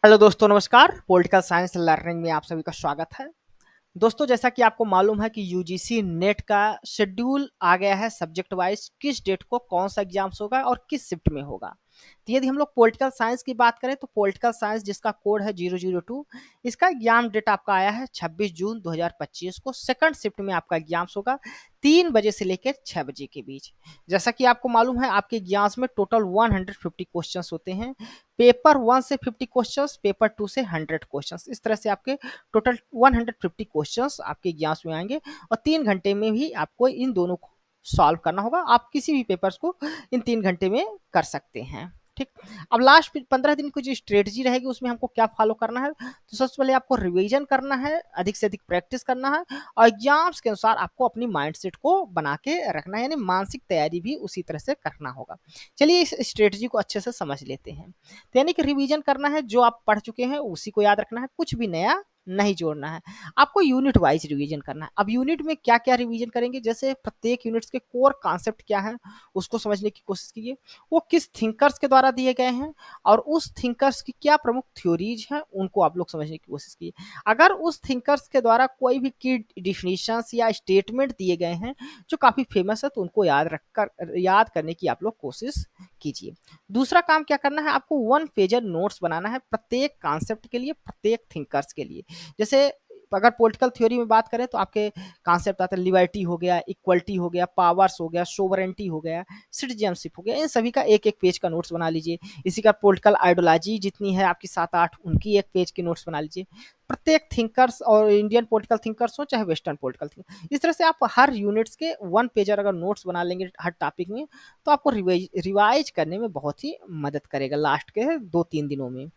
Hello दोस्तों, नमस्कार। Political science learning में आप सभी का स्वागत है। दोस्तों, जैसा कि आपको मालूम है कि यूजीसी नेट का शेड्यूल आ गया है सब्जेक्ट वाइज, किस डेट को कौन सा एग्जाम्स होगा और किस शिफ्ट में होगा। तो यदि हम लोग पॉलिटिकल साइंस की बात करें तो पॉलिटिकल साइंस जिसका कोड है 002, इसका एग्जाम डेट आपका आया है 26 जून 2025 को। सेकंड शिफ्ट में आपका एग्जाम्स होगा 3 बजे से लेकर 6 बजे के बीच। जैसा कि आपको मालूम है, आपके एग्जाम्स में टोटल 150 क्वेश्चंस होते हैं। पेपर 1 से 50 क्वेश्चंस, पेपर 2 से 100 क्वेश्चंस, इस तरह से आपके टोटल 150 क्वेश्चंस आपके एग्जाम्स में आएंगे और 3 घंटे में भी आपको इन दोनों को सॉल्व करना होगा। आप किसी भी पेपर्स को इन 3 घंटे में कर सकते हैं। ठीक। अब लास्ट 15 दिन की जो स्ट्रेटजी रहेगी उसमें हमको क्या फॉलो करना है, तो सबसे पहले आपको रिवीजन करना है, अधिक से अधिक प्रैक्टिस करना है और एग्जाम्स के अनुसार आपको अपनी माइंडसेट को बना के रखना है, यानी मानसिक तैयारी भी उसी तरह से करना होगा। चलिए इस स्ट्रेटजी को अच्छे से समझ लेते हैं। तो यानी कि रिवीजन करना है, जो आप पढ़ चुके हैं उसी को याद रखना है, कुछ भी नया नहीं जोड़ना है। आपको यूनिट वाइज रिवीजन करना है। अब यूनिट में क्या क्या रिवीजन करेंगे, जैसे प्रत्येक यूनिट्स के कोर कॉन्सेप्ट क्या है उसको समझने की कोशिश कीजिए। वो किस थिंकर्स के द्वारा दिए गए हैं और उस थिंकर्स की क्या प्रमुख थ्योरीज हैं उनको आप लोग समझने की कोशिश कीजिए। अगर उस थिंकर्स के द्वारा कोई भी की डिफिनीशंस या स्टेटमेंट दिए गए हैं जो काफ़ी फेमस है तो उनको याद करने की आप लोग कोशिश कीजिए। दूसरा काम क्या करना है, आपको 1 पेजर नोट्स बनाना है प्रत्येक कॉन्सेप्ट के लिए, प्रत्येक थिंकर्स के लिए। जैसे अगर पॉलिटिकल थ्योरी में बात करें तो आपके कॉन्सेप्ट आता है लिबर्टी हो गया, इक्वलिटी हो गया, पावर्स हो गया, सोवरेंटी हो गया, सिटीजनशिप हो गया। इन सभी का एक एक पेज का नोट्स बना लीजिए। इसी का पॉलिटिकल आइडियोलॉजी जितनी है आपकी 7-8, उनकी एक पेज के नोट्स बना लीजिए। प्रत्येक थिंकर्स, और इंडियन पॉलिटिकल थिंकर्स हो चाहे वेस्टर्न पॉलिटिकल थिंकर, इस तरह से आप हर यूनिट्स के 1 पेजर अगर नोट्स बना लेंगे हर टॉपिक में तो आपको रिवाइज करने में बहुत ही मदद करेगा लास्ट के 2-3 दिनों में।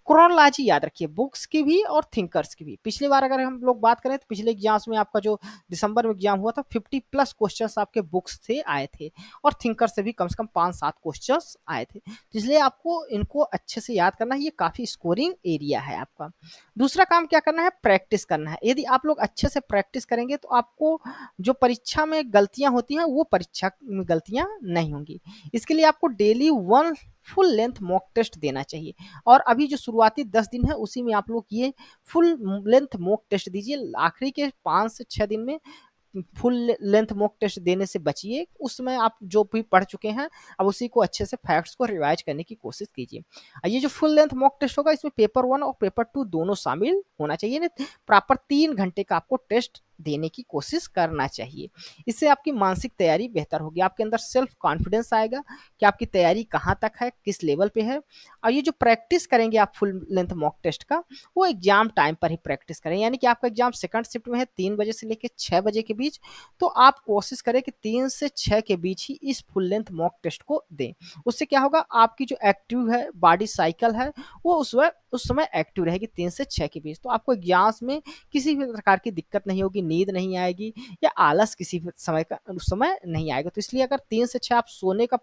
क्रोनोलॉजी याद रखिए, बुक्स की भी और थिंकर्स की भी। पिछली बार अगर हम लोग बात करें तो पिछले एग्जाम्स में आपका जो दिसंबर में एग्जाम हुआ था 50+ क्वेश्चंस आपके बुक्स से आए थे और थिंकर से भी कम से कम 5-7 क्वेश्चंस आए थे। तो इसलिए आपको इनको अच्छे से याद करना है, ये काफ़ी स्कोरिंग एरिया है आपका। दूसरा काम क्या करना है, प्रैक्टिस करना है। यदि आप लोग अच्छे से प्रैक्टिस करेंगे तो आपको जो परीक्षा में गलतियां होती हैं वो परीक्षा में गलतियां नहीं होंगी। इसके लिए आपको daily 1 full length mock test देना चाहिए और अभी जो शुरुआती 10 दिन है उसी में आप लोग ये फुल लेंथ मॉक टेस्ट दीजिए। आखिरी के 5 से 6 दिन में फुल लेंथ मॉक टेस्ट देने से बचिए। उस समय आप जो भी पढ़ चुके हैं अब उसी को अच्छे से फैक्ट्स को रिवाइज करने की कोशिश कीजिए। ये जो फुल लेंथ मॉक टेस्ट होगा इसमें पेपर 1 और पेपर 2 दोनों शामिल होना चाहिए। प्रॉपर 3 घंटे का आपको टेस्ट देने की कोशिश करना चाहिए। इससे आपकी मानसिक तैयारी बेहतर होगी, आपके अंदर सेल्फ कॉन्फिडेंस आएगा कि आपकी तैयारी कहाँ तक है, किस लेवल पे है। और ये जो प्रैक्टिस करेंगे आप फुल लेंथ मॉक टेस्ट का, वो एग्जाम टाइम पर ही प्रैक्टिस करें। यानी कि आपका एग्जाम सेकंड शिफ्ट में है 3 बजे से लेकर 6 बजे के बीच, तो आप कोशिश करें कि 3 से 6 के बीच ही इस फुल लेंथ मॉक टेस्ट को दें। उससे क्या होगा, आपकी जो एक्टिव है बॉडी साइकिल है वो उस समय एक्टिव रहेगी 3 से 6 के बीच। तो आपको एग्जाम्स में किसी भी प्रकार की दिक्कत नहीं होगी, नींद नहीं आएगी या आलस किसी भी समय का उस समय नहीं आएगा। तो इसलिए अगर 3 से 6 आप सोने का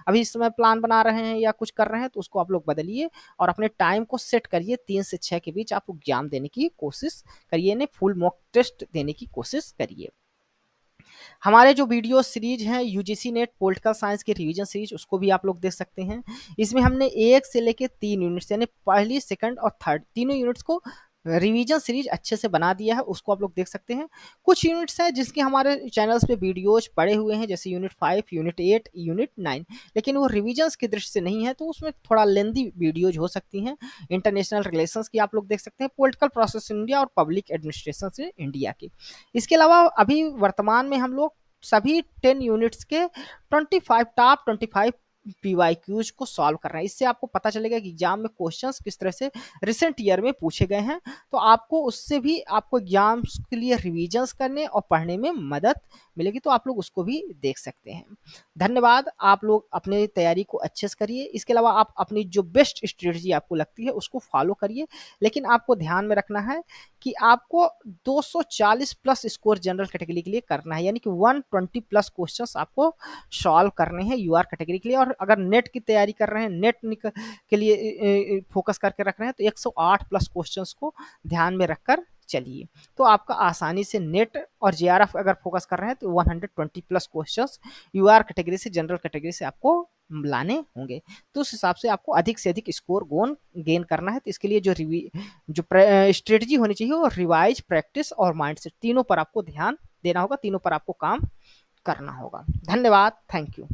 अभी इस समय प्लान बना रहे हैं या कुछ कर रहे हैं तो उसको आप लोग बदलिए और अपने टाइम को सेट करिए। 3 से 6 के बीच आप एग्जाम देने की कोशिश करिए, ने फुल मॉक टेस्ट देने की कोशिश करिए। हमारे जो वीडियो सीरीज हैं यूजीसी नेट पॉलिटिकल साइंस की रिवीजन सीरीज, उसको भी आप लोग देख सकते हैं। इसमें हमने 1 से लेके 3 यूनिट्स यानी पहली, सेकंड और थर्ड तीनों यूनिट्स को रिवीजन सीरीज अच्छे से बना दिया है, उसको आप लोग देख सकते हैं। कुछ यूनिट्स हैं जिसके हमारे चैनल्स पे वीडियोज पड़े हुए हैं, जैसे यूनिट 5, यूनिट 8, यूनिट 9, लेकिन वो रिविजन्स की दृष्टि से नहीं है तो उसमें थोड़ा लेंदी वीडियोज हो सकती हैं। इंटरनेशनल रिलेशंस की आप लोग देख सकते हैं, पॉलिटिकल प्रोसेस इन इंडिया और पब्लिक एडमिनिस्ट्रेशन से इंडिया की। इसके अलावा अभी वर्तमान में हम लोग सभी 10 यूनिट्स के 25 टॉप 25 पीवाईक्यूज को सॉल्व कर रहे हैं। इससे आपको पता चलेगा कि एग्जाम में क्वेश्चंस किस तरह से रिसेंट ईयर में पूछे गए हैं, तो आपको उससे भी आपको एग्जाम्स के लिए रिविजन्स करने और पढ़ने में मदद मिलेगी। तो आप लोग उसको भी देख सकते हैं। धन्यवाद। आप लोग अपने तैयारी को अच्छे से करिए। इसके अलावा आप अपनी जो बेस्ट स्ट्रेटजी आपको लगती है उसको फॉलो करिए, लेकिन आपको ध्यान में रखना है कि आपको 240 प्लस स्कोर जनरल कैटेगरी के लिए करना है, यानी कि 120 प्लस क्वेश्चंस आपको सॉल्व करने हैं यूआर कैटेगरी के लिए। और अगर नेट की तैयारी कर रहे हैं, नेट के लिए फोकस करके रख रहे हैं तो 108 प्लस क्वेश्चंस को ध्यान में रखकर चलिए, तो आपका आसानी से नेट और जेआरएफ अगर फोकस कर रहे हैं तो 120 प्लस क्वेश्चंस यूआर कैटेगरी से, जनरल कैटेगरी से आपको लाने होंगे। तो उस हिसाब से आपको अधिक से अधिक स्कोर गोन गेन करना है। तो इसके लिए जो स्ट्रेटजी होनी चाहिए वो रिवाइज, प्रैक्टिस और माइंडसेट तीनों पर आपको ध्यान देना होगा, तीनों पर आपको काम करना होगा। धन्यवाद, थैंक यू।